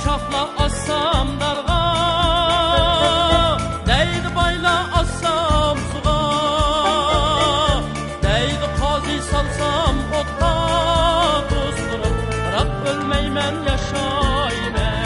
şahla assam darga, deydi bayla assam suğa, deydi qazi salsam otqa, dostlarım, bırak ölmeymen yaşaymen.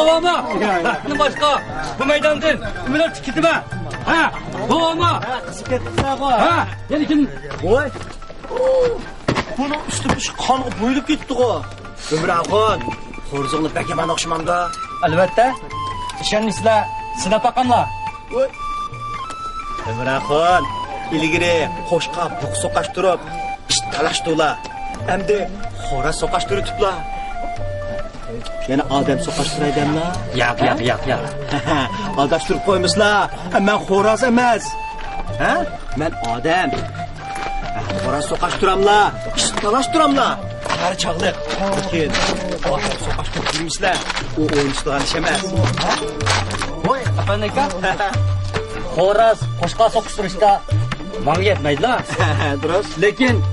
Doğma. Ne başka? Bu meydandan ümmeler çıkıtma. Ha, doğma. Ha, yani kim? Oy. Bunun üstü bir kanı boyulup gitti o. Ömür ağın. Horzunu bekeman okşamamda. Albatta. İşenmişler. Sinap bakanlar. Oy. Ömür ağın. İlgiri hoşqa buk sokaştırıp talaştılar. Hem de hora sokaştırıpla. Yani adam sokaştıraydım la. Yak. Aldaştırıp koymuşlar. Ben horaz emez. Ha? Ben adam. Horaz sokaştıram la. Talaştıram la. Her çağlık. Lakin o sokaştırıp bilmişler. O oyuncularını işemez. Oy, efendim ka? Horaz, hoşqa sokuşturuşta manga yetmeydi la. Dürüst. Lekin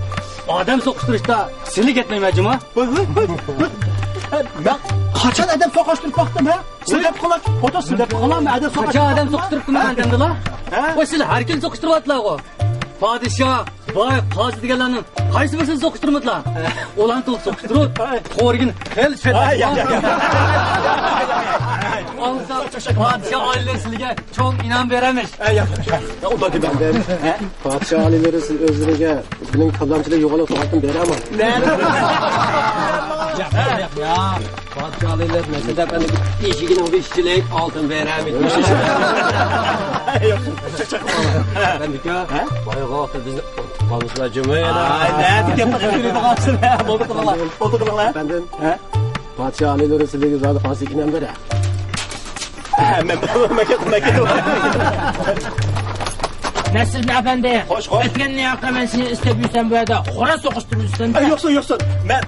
adam sokuşturuşta silik etmeyim acıma. Ben kaçan adam sokaştırıp baktım ha. Sıdep kalan, foto sıdep kalan mı adam sokaştırıp Kaça adam sokuşturup mu benden la? Ha? O siz her kim sokuşturmadılar o? Padişah, vay, qazi deganlarning qaysi birisini sokuşturmadılar? Olan to'q sokuşturup, qo'rgin hel Ay, ya. Padişah aileleri sizga çok inan veremiz. Ya o da benden. Padişah aileleri özleriga bilim kazançıda yo'qolib so'qatdan beraman. Ya, padişah aileleri mesela ben işigini o işçilik altın veremiz. Ben de ka, bayağı biz konuşulacağımı Ay ne diyeyim bakayım kalsın ha. Oldu kılala. Benden padişah aileleri sizga zaten fasikinen bera. Ben maket. Nasılsın efendi? Hoş. Etken ne yaptı ben seni istemiyorsan bu arada hora sokuşturmuşsun. Yoksun. Ben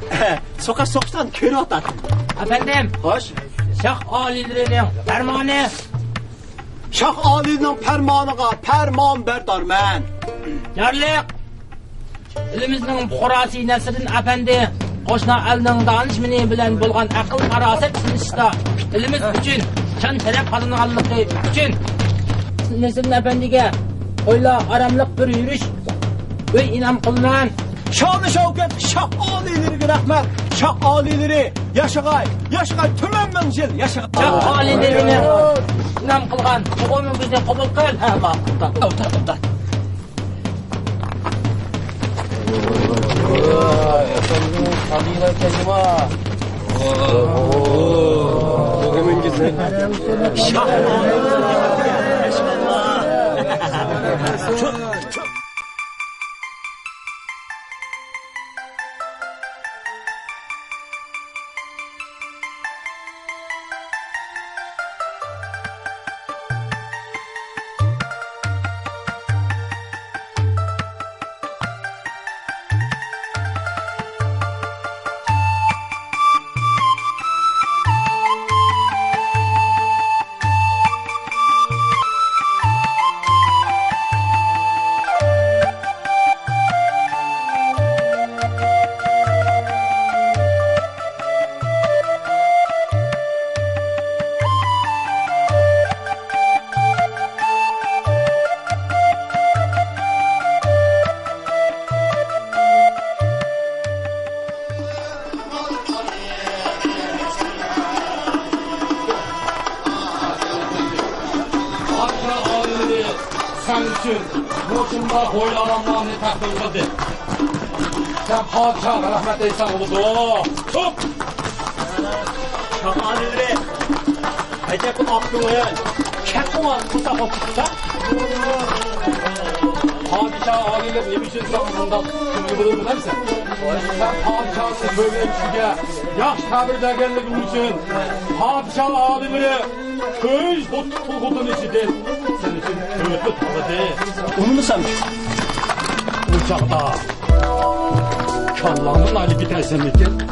sokaktan körü atadım. Efendim, Hoş. Şah alilerinin fermanı. Şah Ali'nin fermanıga ferman berdar men. Yarlık. Elimizin Xorasi Nasriddin efendi qo'shni elning danishmani bilan bo'lgan aql farosat sinishda elimiz uchun chan taraf qazanganligi uchun Nasriddin efendiga qo'yla aramliq bir yurish ve inam qilman. Şanı Şavkat, Şah alileri rahmet. Şah alileri yaşagay, yaşagay tümän ming yil yaşagay. Şah alilerini inam qilgan hukumimizni qabul qil. Ha, ma'qul. O'tir. Kabira kelima. Bugün gitsin. Şah alileri Sen için boşunda hoylalanlarını takdim kıldı. Sen padişah rahmet eysen oldu. Çok! Şah alileri acaba Abdülhamid Çakıvan kusaq otursa Padişah aliler ne biçim zamanında kimi bulur bilir misin? Sen padişahsın böyle kişiye yaş tabirde geldiğin için padişah alileri köy hudun içidir. Senin için köyütlü tanıdı. onu mu sanmış? Uçakta kallanın Ali bitersen için.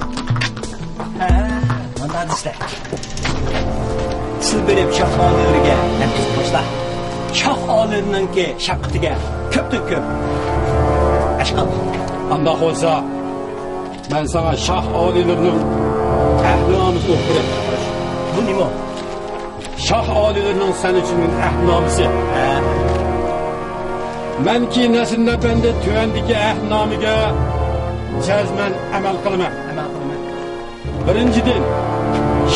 Ondan işte. Siz berip Şah alilerine hepsi başla. Şah alilerinin ki şakkıtıga köptün köp. Aşkal. Anda olsa ben sana şah alilerinin əhdnamısı okurum. Bu ne mi? Şah alilerinin sen için əhdnamısı. Ben ki nesilde bende tüvendiki əhdnamıga cezmen əməl kılmam. Birinciden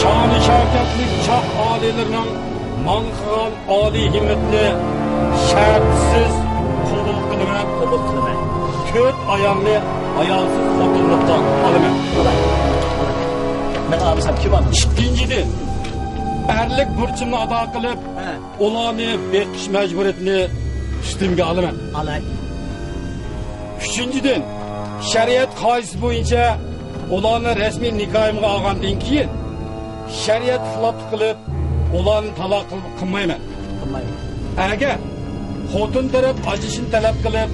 şan-ı şavkatlik şah alilerinin manqıgan ali himmetli şartsız kubul kılmam. Köt ayağını ayağsız oturmaktan alımam. Ben alsam kim almış? İkinciden erlik burçumni ado qilib, ularni beqish majburiyatini üstümge alıman. Alay. Üçüncüden şeriat qoidasi bo'yicha ularni rasmiy nikohimga olgandan keyin shariat xiloflik qilib ularni taloq qilmayman. Agar xotin taraf ajishini talab qilib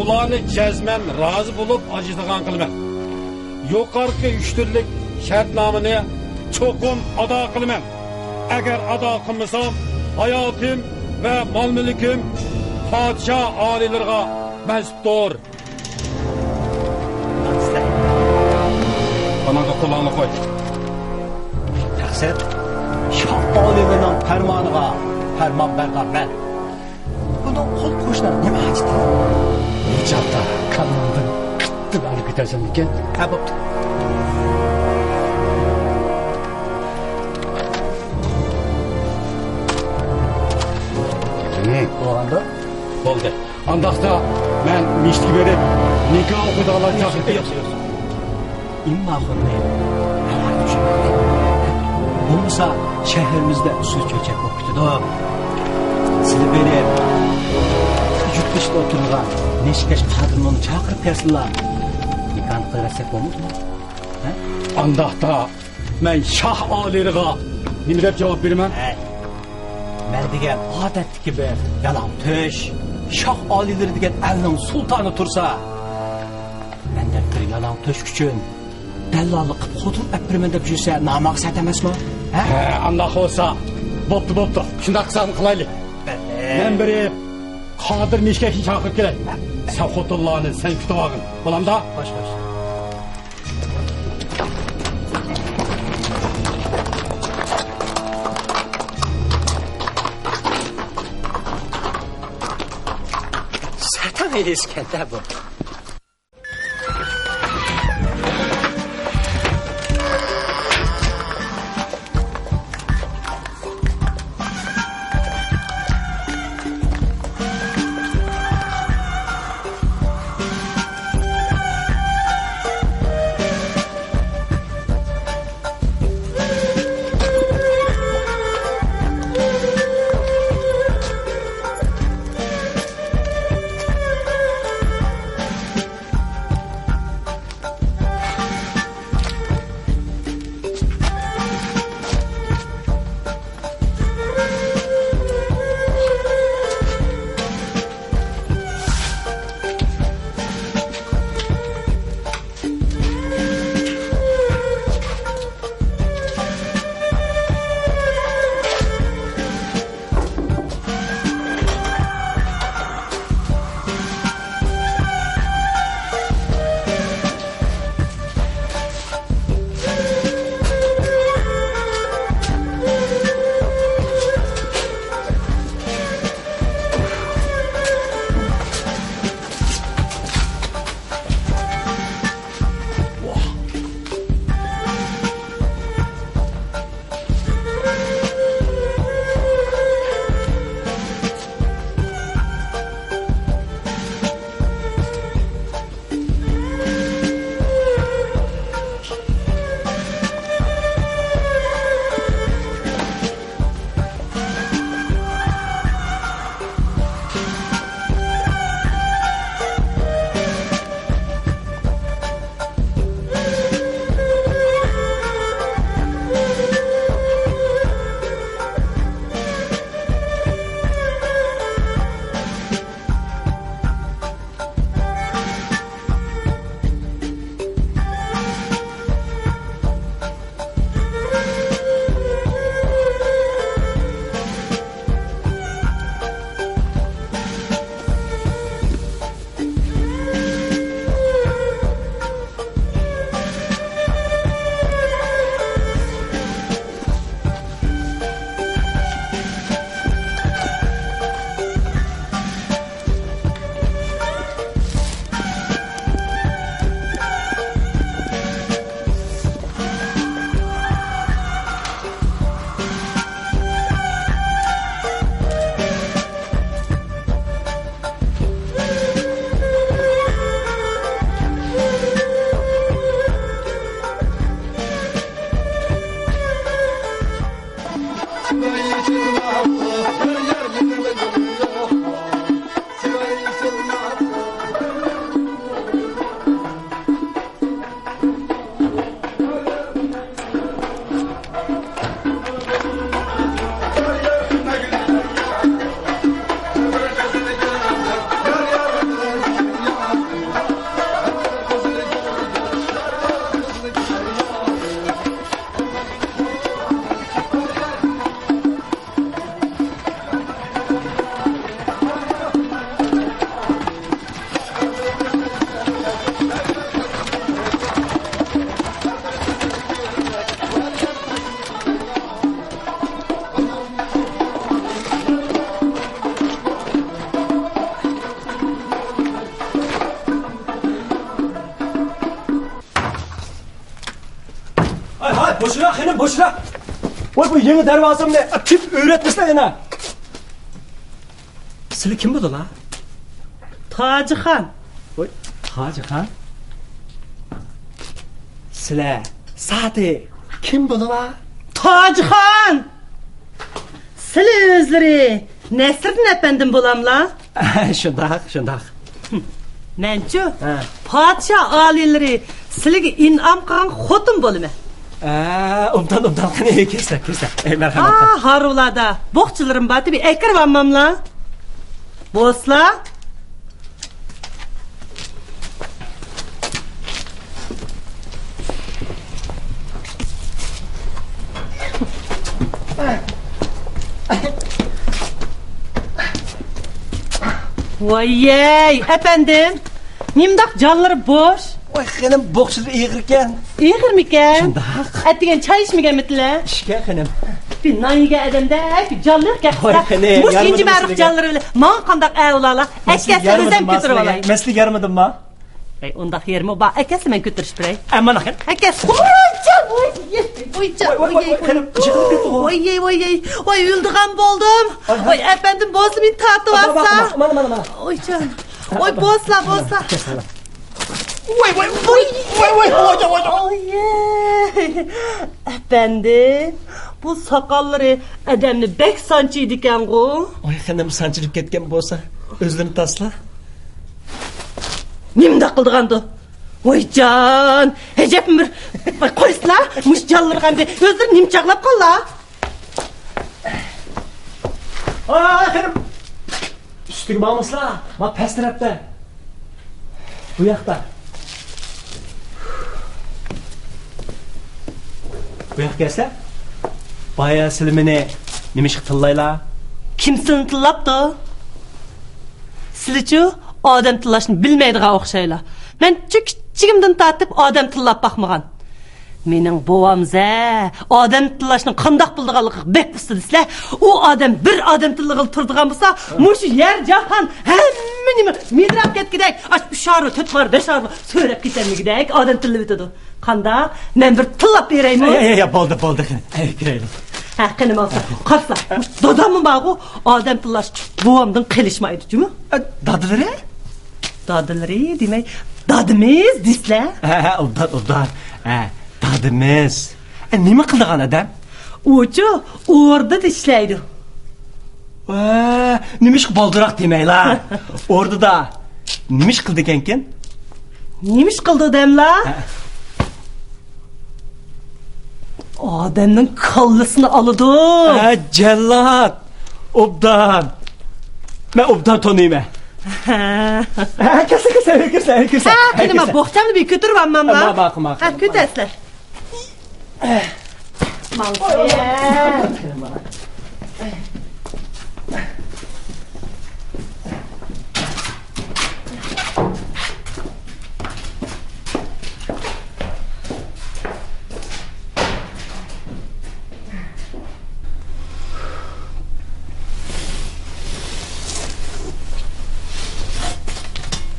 ularni jazman rozi bo'lib ajitgan qilman. Yuqorqi 3 turlik shartnomani cho'qim ado qilaman. Agar ado qilmasam hayotim ve mal mülküm padişah alilerine mensuptur. Bana da kulağını koy. Taksir, Şah alilerinin fermanına ferman bergan ben. Bunun kol koşlar ne macit? İcabda kanlandın. Kıttı beni bitersen iken. Ha boptu. Olanda? Oldu. Andaqda ben mişlik verip nikah okudalar çakıp Yapıyorsun. İmma hürmeyi helal düşünmek. Olmasa şehrimizde su çöçek okutudu. Sizi verip yurt dışında otururlar. Neşkeş kadınını çağırıp gelsinler. Nikahını kıyrasak olmaz mı? Andaqda ben şah alilerine ne dep cevap vermem? Ben degan odatdagi gibi yalan töş, Şah alileri degan elning sultanı tursa, benden bir yalan töş üçün dəllallik qilib xotin əpirmen deb жүрsə namaqsad emasmı? Andaq olsa boptu. Şundaq qısalım qılaylı. Ben biri Kadir Mişkeş'i çağırıp geley. Sen xotinlarını sen kütüp ağın. Bulam da? Baş. Tam ilişkende bu. Boşuna hanım boşuna. Vay bu yeni dervazam ne? Tip öğretmişler yine. Sizler kim bu da la? Tacıxan. Vay Hacıhan. Sizler Sadi kim bu da la? Tacıxan. Sizler özleri Nesrin efendim bulamla? Şundak. Mençu, padişah alileri sizlerge inam qılan xotum bolime. Umdan kesler. Merhamet. Harulada. Boqçılarım batı bir ekir vanmamla. Bosla. Vay efendim. Nimdak canları boş. Vay hanım boğçuları iğirken. İğir miken? Şundak. Ettigen çay içmegen mitile? İşke hanım. Bir nayıga adamda bir canlılık Oy, yapsa. ne, Muş yarmadım inci sizga. maruf canları bile. Man kandak evlala. Ekkesi özem götürüp alayım. Mesli yarmadım mı? Ey ondaq yerimi ba ekkesi men götürüş birey. Aman akın. Ekkesi. Oy canım. Oy öldüğüm buldum. Oy efendim bozumun tatı varsa. Aman. Oy canım. Oy bozla. Efendim, bu sakalları adamını bek sancıydı iken bu. Oy hanım sancılıp ketken bolsa özlerini tasla. Nimde kıldıgandı? Oy can, hecep bir koysla, muş canlırgan bir özür nim çaklap kalla. Hanım. Üstüge bağımısla. Bak pes tarafta. Bu yakta. Bu yak gelse. Bayağı silimini nimişik tıllayla. Kimsin tıllaptı? Siliçu, adam tıllaşını bilmeydiğe okşayla. Ben küçüğümden tatip adam tıllap bakmagan. Mening bovamza adam tillashni qandaq bildiganligi bek ustilislar. O adam bir adam tillig'il turdigan bo'lsa, mush yer jahon hamma nima midrab ketgidek, ash 3 shar, 4 shar, 5 shar so'rab ketamigidek adam tilli bitadi. Qandaq? Men bir tillab beraymi? Ya bo'ldi. Kiraylik. Ha, qinim olsa. Qarsa. Dadammi ba'u adam tillash bovamdan qilishmaydi, jumi? Dadilari? Dadilari demay, dadimiz deslar. Ha, obdan. Ha. Dadimiz. Nima qildigan adam? Uchu o'rda ishlaydi. Nimish boldiroq demaylar. O'rdida nimish qildi ekankin? Nimish qildi demlar? Odamning kallasini oladi. Jallod. Obdan. Men obdan tanıyman. Kirsa. Ha, nima bo'xtamni bir ko'tarib olmamlar. Maqul. Ha, ko'tasizlar.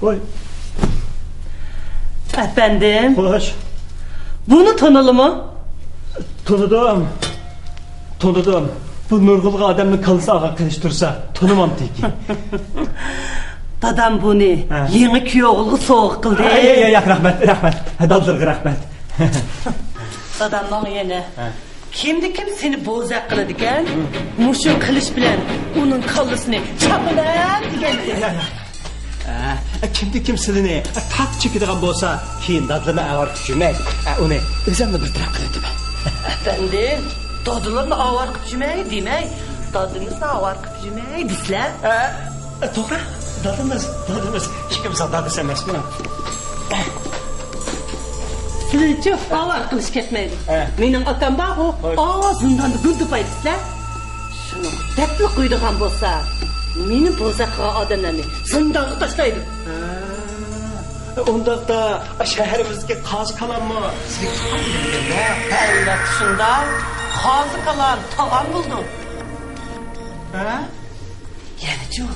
Oy. Efendim, Hoş. bunu tanılı mı? Tanıdım. Bu nurgulga adamın kalısı ağa kılıştırsa tanımam teki. Dadam bunu yeni kuyovlu soğuk kıldı. Ya rahmet. Daldırgı rahmet. Dadamdan yeni. Kimdi kim seni bozak kılıdıken? Muşu kılıç bilen onun kallasını çapılan digen. Kimdi silini tak çekidigan bolsa keyin dadlını ağır küçümek. Onu özümle bir taraf kıldı ben. Efendim, dadılarını avar küçümeyi demey. Dadınızı avar küçümeyi disler. To'g'ri, dadimiz. Hech kimsa dadisi emas bu. Sizce avar kılıç ketmeydi. Mening akam bak o ağzından da güldü paydıslar. Şunu tatlı koyduğum bolsa, meni bozakka adamlarını zındağı taşlaydı. Onda da şehrimizde kaz kalan mı? Evet, şunda kazı kalan tağam buldum. Yani çok,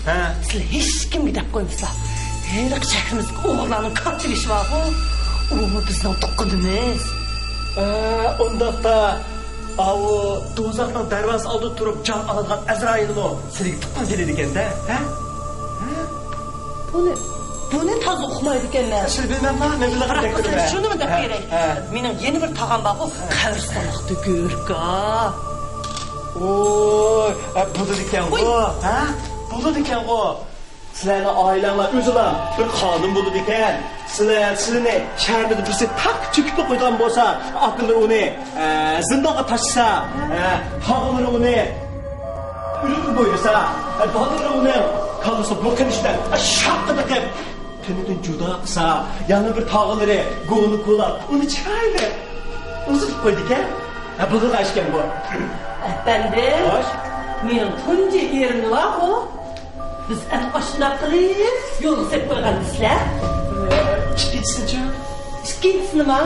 siz hiç kim gidip koymuşlar. Her şehrimiz oğlanın kaç iş var bu? Onu bizden tıkkıdımız. Onda da o dozaqdan darvoza oldi turib jon oladigan Azrailmi? Sizga tuqqan keladi ekanda, ha? Bunu taz okumaydı ekanlar. Siz bilmemmi? Men biladigan. Şunu mu dep berey? Mening yeni bir tağam var bu. Qabristonlikda ko'rka. Oy, bo'ladi ekan bu, ha? Bo'ladi ekan bu. Sizlarning oilanglar o'zinglar bir xodim bo'ladi ekan. Sizlarni shaharda birisi tak chekib qo'ygan bo'lsa, aqllar uni zindonga tashsa, tog'lari uni o'lib qo'ysa, dadalari uni kallısı bu qilishdan shaqqida qilib tunidan judo qilsa, yana bir tog'lari go'ni qo'lab, uni chiqaydi. Uzib qo'ydi ekan. Bunu aşkım bu. Efendim? Hoş. Mening tunji erim var o. Biz aşına qilib yo'l sep qo'ygan sizlar. Ikkinchisi-chi? Ikkinchisi nima?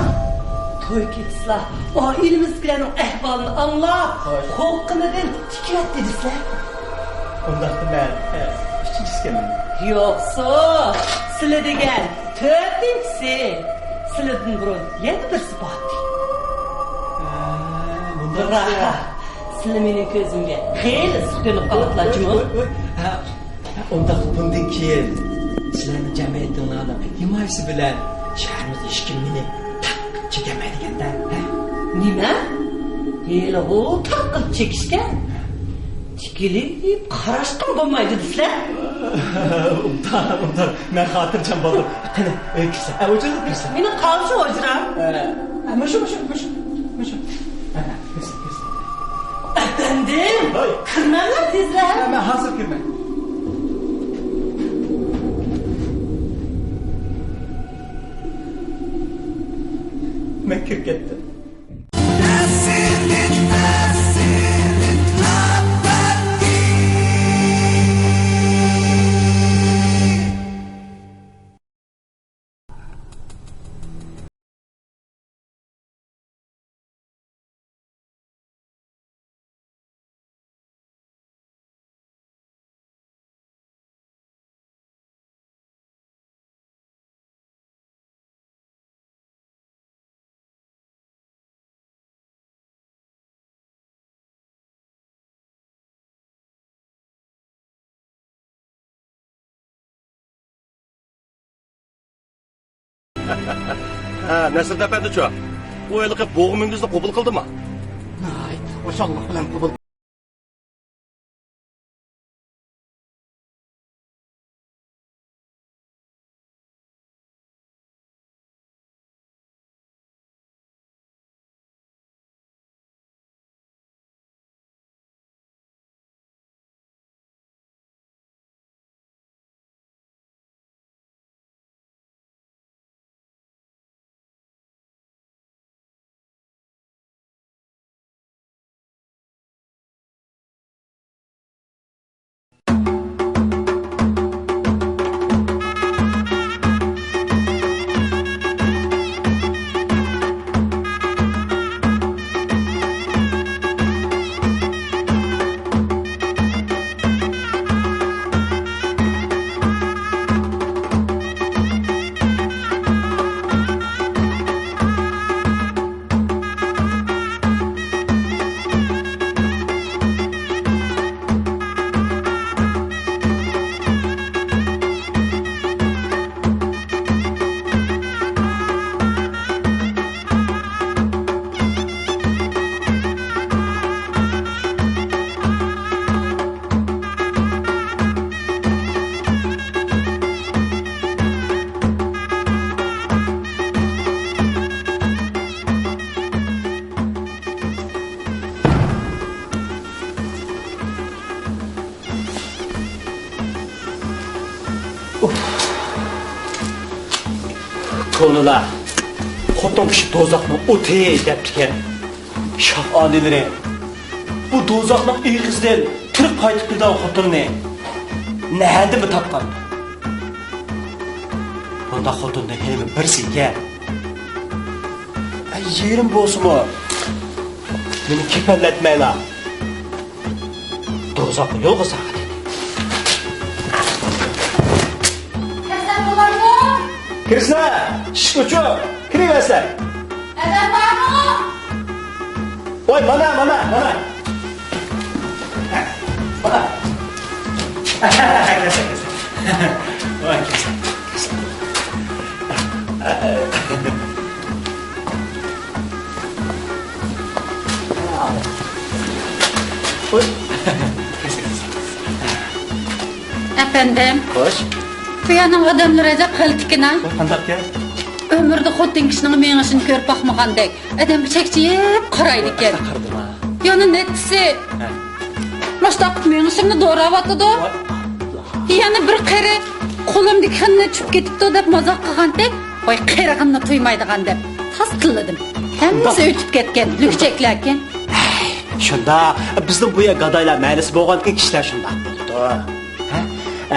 to'y ketisizlar. Ailemizgilarning ahvolini anglab, qo'rqqanidan tiklat dedizlar. Undaqda men uchinchisigaman. Yo'qsa, sizlar degan 4-si. Sizlardan burun yana birsi bor. Bunda sizlar mening ko'zimga xeyli sukunib qolyaplar-jimi? Undaq bundan keyin sizlarning jamiyatinglarni himoyasi bilan shaharimiz hech kim meni taqib chekamaydiganda, Nima? Hali u taqib chekishga tikilib qarashdan bo'lmaydi sizlar. Undan men xotirjam bo'ldim. Qani, kirsa. O'jirib kirsa. Meni qolsa o'jiram. Mushu. Efendim, kirmanglar tezlar. Men hozir kirmay. Men kirib ketdim. Nasıl efendi çoğu? Bu elik boğumunuzda kabul kıldı mı? Maşallah bilan qabul. Konular xotin kishi do'zaxni o'ti debdikan. Shoh odilari bu do'zaxning ig'izdan tirik qaytib kelgan xotinni nahadimi topgan? Bunda xotinni hemi birsiga yerim bo'lsa-mu meni kepallatmaylar. Do'zaxni yo'lga saqit. Kirsa, shikuchu, kiraversan. Adam bormi? Voy, mana. Mana. Voy, kirsa. Voy. Efendim, Xo'sh. Kuyanın adamlar acaba qaltikina. Qandaq gel? Ömürde xotin kişinin meňişini körüp bakmagandek. Adam çekçiyip qaraydı ekan. Qirdim ha. Yana netisi. Maştaq meňişini doğrap atdı. Yana bir qere qo'limdagi xinni chüp ketipdi deb mazaq qilgandek, voy qirig'imni tuymaydigan deb tasdilladim. Hammasi o'tib ketgan, lükcheklarkan. Shunda bizning bu gadaylar ma'nisi bo'lgan kishilar shunday bo'ldi.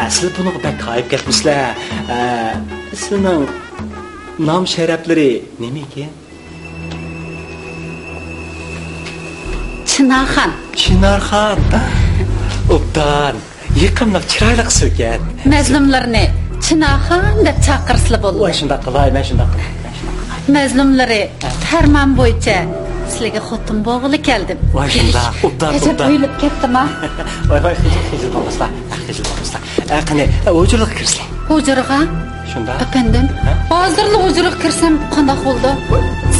Asli buni bak qayib ketmislar. Sizning nom sharaflari nima ekan? Çınarxan. Çınarxan. Obdan. Yıqımlıq çıraylı qız ekan. Mazlumlarni Çınarxan deb chaqirsizlar bo'ladi. Voy shunda qilay, men shunda qilay. Mazlumlari farmon bo'yicha sizlarga xotin bo'g'ili keldim. Voy shunda, obdan, Ajab obdan. o'ylab ketdim ha. Voy, xijil bo'lmaslar. Xijil bo'lmaslar. Qani, o'jirlik kirsizlar. Hujurga. Shunda. Apandim. Hozirli hujurga kirsam qanday bo'ldi?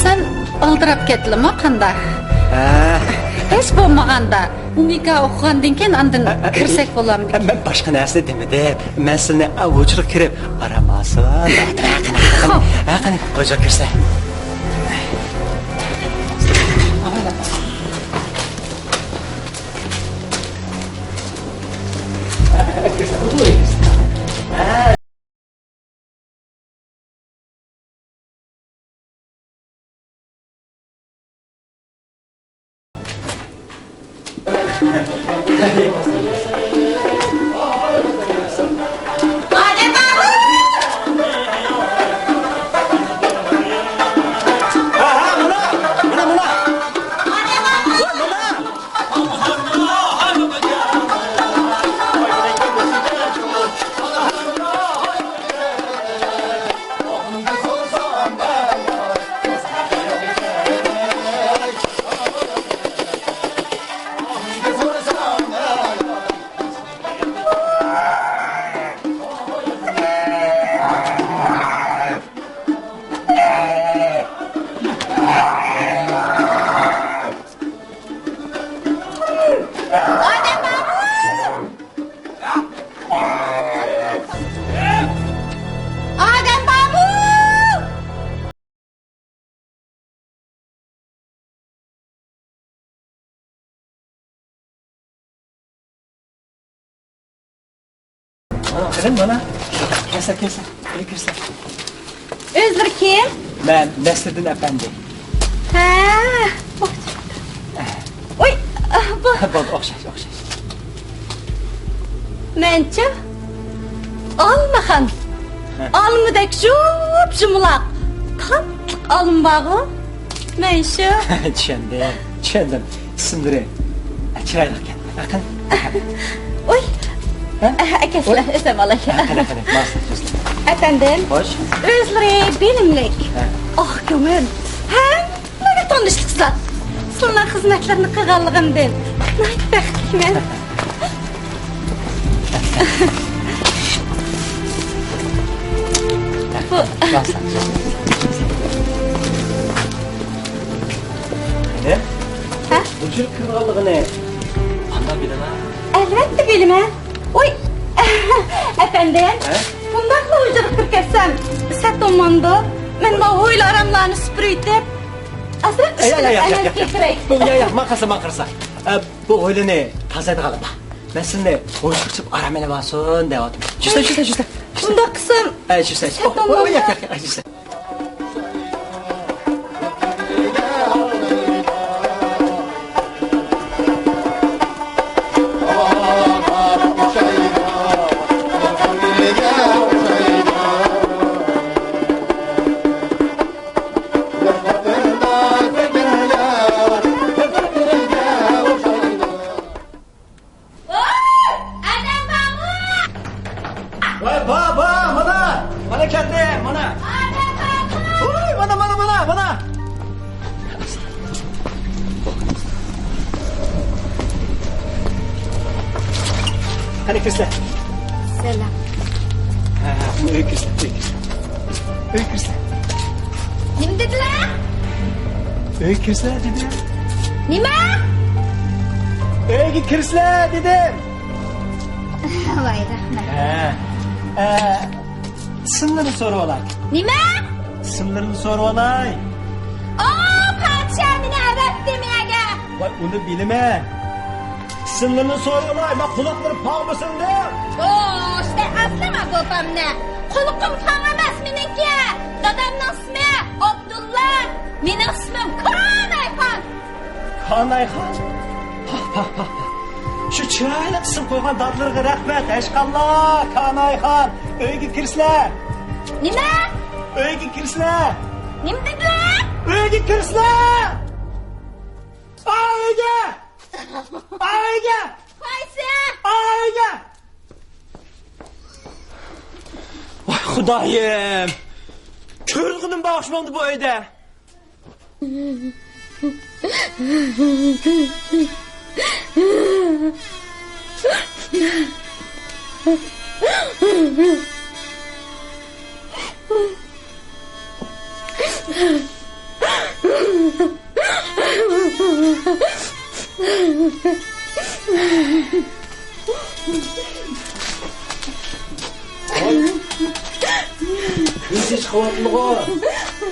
Sen aldirab ketdingmi qanday? Hech bo'lmaganda nikah o'qigandan keyin andin kirsak bo'lardi. Men boshqa narsa demadim. Men sizni o'jirga kirib aramasin. Qani, o'jirga kirsa. Qilin mana. Kelsa. Kirsa. O'zlar kim? Men Nasriddin afandi. Ha. Oy, bu Bo'l, o'xshash. Mencha olmahan. Olmudak jumlaq. Qattiq olmog'i. Men shu. Tushundim. Ismlari chiroyli ekan. Qani. Oy. Akaslar, esam alaka. Qani, ma'sum. Atandim. Xo'sh. O'zlari bilimlik. Ko'min. Hammaga tanishliksa. Sizlar xizmatlarni qilganligimdan. Baxtliman. Ne? Ha? Uçur kırmalığı Qanday bilaman? Albatta bilaman. Oy. Efendim? Bundaqla o'jirib kirkasam, satomonda men bu o'ylarimlarni supurib, asrat Ya, maqasa. Bu o'ylani tazaydi qalaba. Men sizni o'ychiqchib aramini basun deyatim. Justa. Bunda qism. Justa. Justa. Mana keldim, mana. Oy, mana. Qani kirsa. Selam. Uy kirsa. Nima dedilar? Uy kirsa dedim. Nima? Uyga kirsa dedim. Voy rahmat. Ismlarini so'rab olay. Nima? Ismlarini so'rab olay. Podshoh meni avatdi menga. Voy, uni bilmayman. Ismlarini so'rab olay. Men quloqlari pog' bo'lsin-da. İşte aslama babamla. Kulukum tanımaz meniki. Dadamın ismi Abdullah. Benim ismim Kanayxon. Kanayxon. Şu chiroyli ism qo'ygan dodlarga rahmat. Ashqalloh, Kanayxon. Uyga kirsizlar. Nima? Uyga kirsizlar. Nima dedilar? Uyga kirsizlar. Uyga. Ayga! Qaysi? Ayga! Voy Xudoyim. Ko'rg'inim bag'ishmandi bu uyda.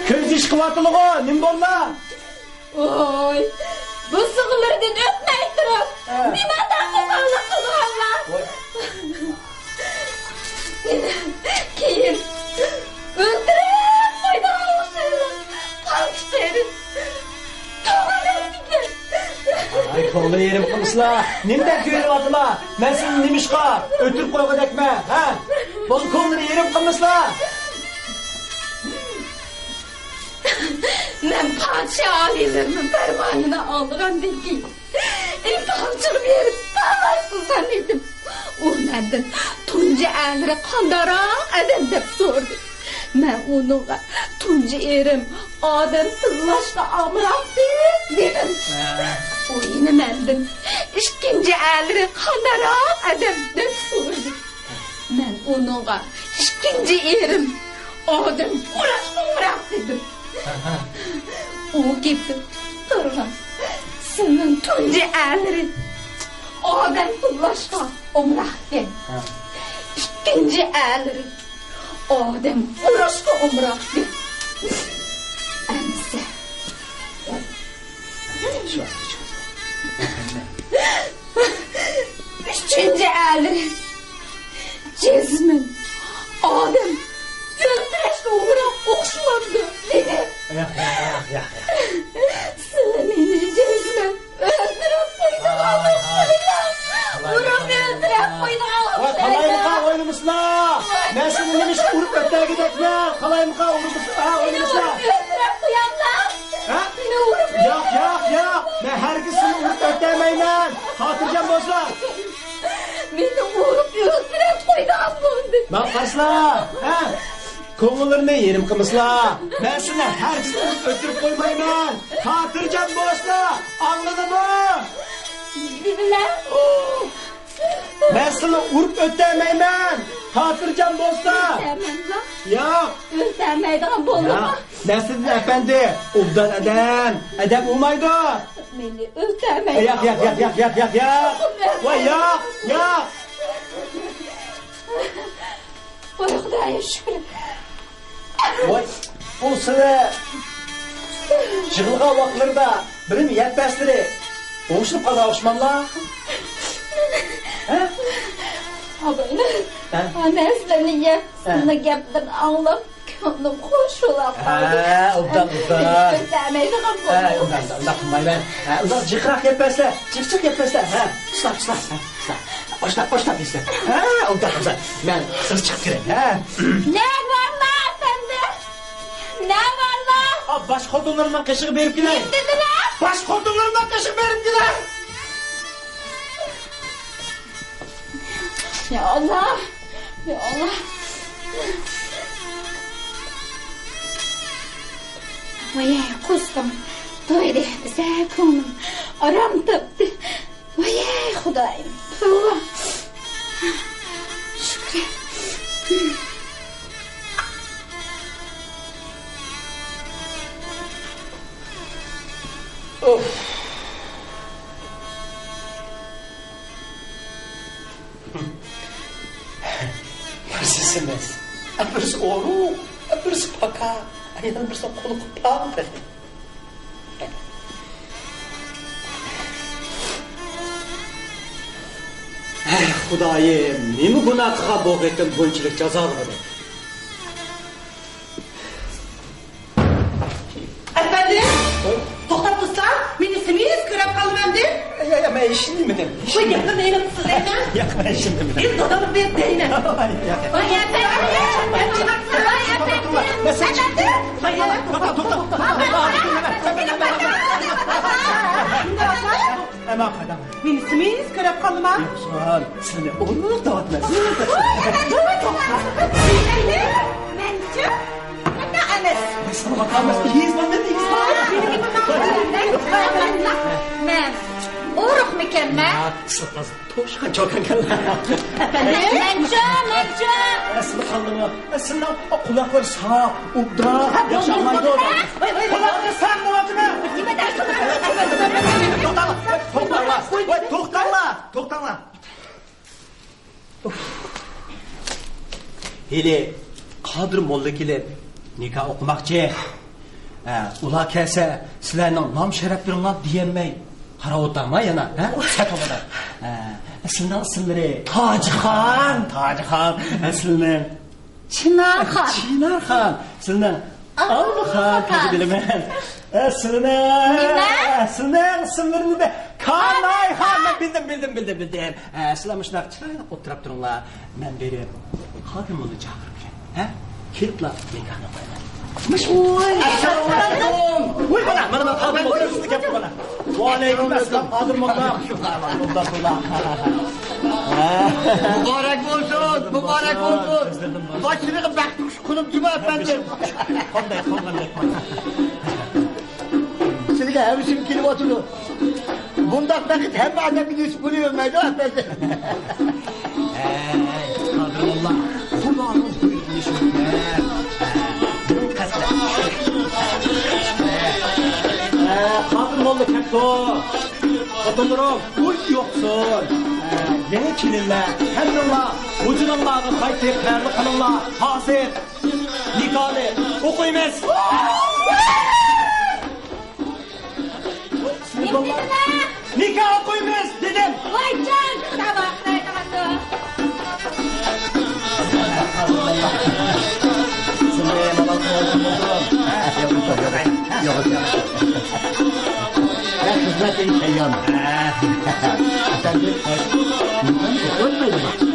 Ko'z chiqyaptimi? Nim bo'ldi? Oy, bu sig'illardan o'tmay turib, nimadan qo'zg'alib qilganlar? Keyin o'ldirib qo'ydilar o'shani. Qalbseri. Ay ko'ngli yerim qilsizlar. Nimda ko'ryaptilar? Men sizni nimishqa o'tirib qo'ygadakman, ha? Bu ko'ngli yerim qilsizlar. Men padişahlarımın fermanını aldığımdan keyin imtihançılık verip bağlaşsın edim. O menden tuncu erleri kandarak adam dep sordu. Men onunla tuncu erim adam tızlaşta amrak dedim. O yine menden ikinci erleri kandarak adam dep sordu. Men onunla ikinci erim adam uğraştı amrak dedim. O gibi durma. Senin tuncu erleri adam tuzlaşka omrakken. İkinci erleri adam uğraşka omrakken. Ense. Üçüncü erleri Cezmin adam öldüreşte omrak okşulandı dedi. Ya. Seni Cezmin öldürüp koydum Allah'ıyla. Vurup öldürüp koydum Voy qalayimqa o'ynaysizlar? Men sizni nimish urib o'tagidakman. Qalayimqa uribsizlar, o'ynaysizlar. Öldürüp koyanlar. Ha? Beni vurup Yo'q. Men hargiz sizni urib o'tamayman. Xotirjam bo'lsizlar. beni vurup öldürüp koydum bunu. Men qarsizlar, ha? Ko'ngillarni yerim qilmasizlar. Men sizni hargiz urib o'tirib qo'ymayman. Xotirjam bo'lsizlar. Anladingmi? Dediler. Men sizni urib o'tamayman. Xotirjam bo'lsizlar. Hemen lan. Yo'q. Öldürmeyden bolma. Ya, ben sizin efendi, obdan adam olmaydı. Beni öldürmeyden. Yak. Vay yak. Vay Xudaya şükür. Vay, bu sıra jığılğa vaxtlarda birim yetmezleri. Oğuşlup kaza oğuşmamla. Habayla. Anneslerini yapsınla geplerini anlayıp gönlüm hoş olap kaldı. Obdan. Öldürmeyden bolma. Ondan kılmayla. Ondan jıkrak yetmezler, çık yetmezler. Stop. Başla bizler. Ondan. Ben sırf çıkıp gireyim. Ne var lan sende? Ne var lan? Baş kodunlarından kaşığı verip gider. Ne dediler? Baş kodunlarından kaşığı verip gider. Ya Allah. Vay kustum. Doydu bize ko'nglim aram topdi. Vay Xudayim. Shukr. Of. Birisi emas. Birisi o'ru, birisi paka, yana birisi qo'li qopadi. Ey Xudoyim, nima gunohga bo'g'aytim bunchalik jazoligini. Efendim? To'xtab tursan, meni ismingiz ko'rib qolmamdi. Ya men ishlayman. Qo'y gapni nega sizlayman? Yo'q, men ishlayman. El dodam berdayman. Vay Ama qadam. kaldım ha? Yoksa seni onu dağıtmaz. Mençe? Ne emes? Sana bakamaz. İyiyiz lan ne deyiz? Men. Uruk mükemmel. Sıkmaz. Toşka çok kankanlar. Mençe. Aslı kaldığını, aslında o kulakları sağ, ubda, yaşamaydı o da. Kulakları sağ kulakını. Kime dersin? Toktala. Hele, Kadir Mollakiler nikah okumakçı. Ula kelse, sizlerinin nam şereflerini diyemey. Hara otanma yana, sakamada. Aslında isimleri Tacıhan. Aslında Çınar Han. Çınar Han. Aslında Albakan tabi bilemen. Aslında isimlerini de Kanay Han. Bildim. Sılamışlar çırayla oturup durunlar. Ben beri Kadir Molla çağırırken. Kilitla nikahına koymayın. Uy bana Kadir Molla üstünü yaptı bana. Aleyküm esselam Kadir Molla. Mübarek olsun. Başını bekmiş kulum gibi efendim. Konday. Sizge hemşin kilovatını. Bundan vakit hem adamın iş buluyor muydu efendim? Kadir Molla. Kulağınız duyulmuş. Kadir Molla kepto. Otururum. Uy yoksun. Yeni kilinler. Hemdullah. Ucununlarını kayıtlayıp perli kılınlar. Hasir. Nikahını okuyunuz. Nikah okuyunuz dedim. Vay can. Tamam. Sınırıya babam olsun oldum. Yok. Ben hizmet edin seyyam. Efendim. Ölmeyin bak.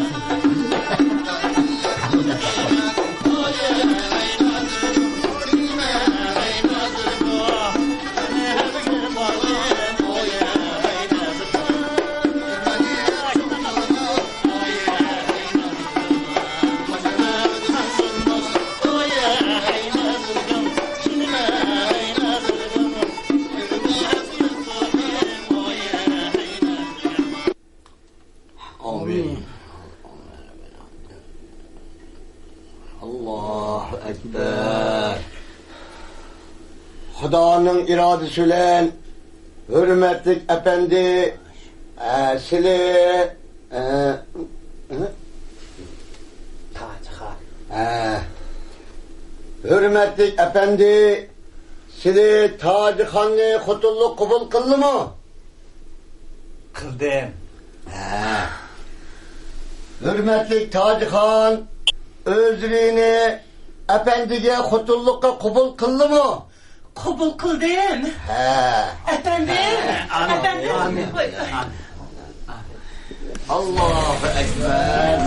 Allahu Ekber. Xudoning irodasiyle hürmetlik efendi sizlar hürmetlik efendi sizlar Tacıxonni xutulluq qabul qildimi? Kıldım. Hürmetlik Tacıxon özrünü efendiye xutulluqqa qabul qildimi? Kabul kıldım. Efendim. Efendim. Allahu Ekber.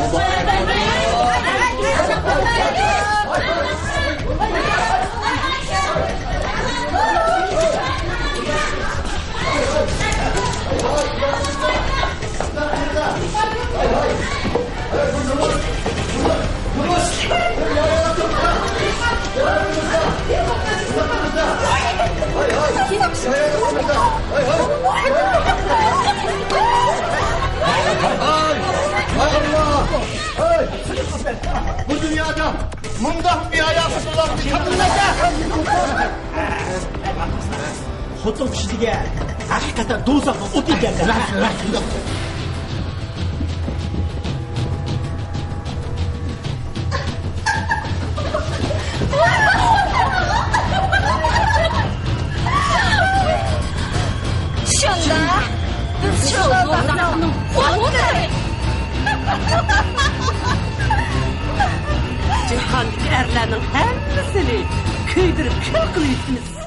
Bu dünyada mundaq bir hayatı olan bir kadınlarda Xotin kishiga haqiqatan do'zaxga o't ekanda. Şunda. Biz şu Allah'ın Cihandaki erlerinin hemmisini köydürüp kül kılıyorsunuz.